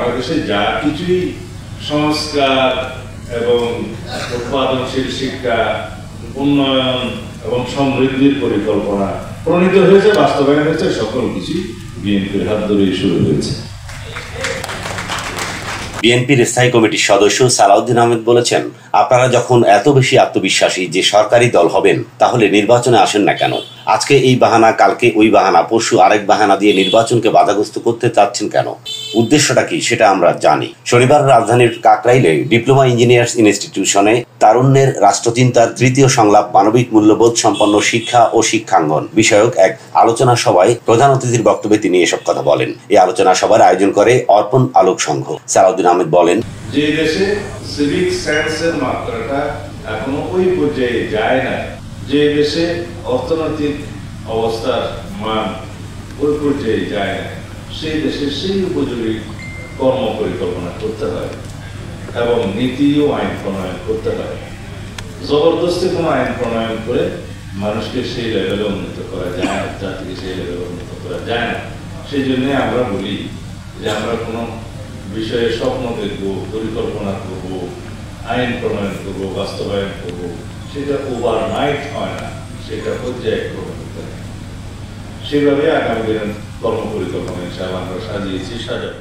বাংলাদেশে যা কিছুই সংস্কার এবং উৎপাদনশীল শিক্ষা, উন্নয়ন এবং সমৃদ্ধির পরিকল্পনা প্রণীত হয়েছে, বাস্তবায়ন হয়েছে, সকল কিছু বিএনপির হাত ধরেই শুরু হয়েছে। বিএনপির স্থায়ী কমিটির সদস্য সালাউদ্দিন আহমেদ বলেছেন, আপনারা যখন এত বেশি আত্মবিশ্বাসী যে সরকারি দল হবেন, তাহলে নির্বাচনে আসেন না কেন? আজকে এই বাহানা, কালকে ওই বাহানা, পরশু আরেক বাহানা দিয়ে নির্বাচনকে বাধাগ্রস্ত করতে চাচ্ছেন কেন? উদ্দেশ্যটা কি সেটা আমরা জানি। শনিবার রাজধানীর কাকরাইলে ডিপ্লোমা ইঞ্জিনিয়ার্স ইনস্টিটিউশনে তারুণ্যের রাষ্ট্রচিন্তার তৃতীয় সংলাপ মানবিক মূল্যবোধ সম্পন্ন শিক্ষা ও শিক্ষাঙ্গন বিষয়ক এক আলোচনা সভায় প্রধান অতিথির বক্তব্যে তিনি এসব কথা বলেন। এই আলোচনা সভার আয়োজন করে অর্পণ আলোক সংঘ। সালাউদ্দিন আহমেদ বলেন, যে দেশে সিভিক সেন্সের মাত্রাটা এখনো ওই পর্যায়ে যায় না, যে দেশে অর্থনৈতিক অবস্থার মান ওই পর্যায়ে যায় না, সেই দেশে সেই উপযোগী কর্ম পরিকল্পনা করতে হয় এবং নীতি ও আইন প্রণয়ন করতে হয়। জবরদস্তি কোনো আইন প্রণয়ন করে মানুষকে সেই লেভেলে উন্নীত করা যায় না, জাতিকে সেই লেভেলে উন্নীত করা যায় না। সেই জন্যে আমরা বলি যে আমরা কোনো বিষয়ে স্বপ্ন দেখব, পরিকল্পনা করব, আইন প্রণয়ন করব, বাস্তবায়ন করব, সেটা ওভারনাইট হয় না, সেটা পর্যায়ক্রমে হতে হয়। সেভাবে আগামী দিনের কর্ম পরিকল্পনা হিসাবে আমরা সাজিয়েছি, সাজাবো।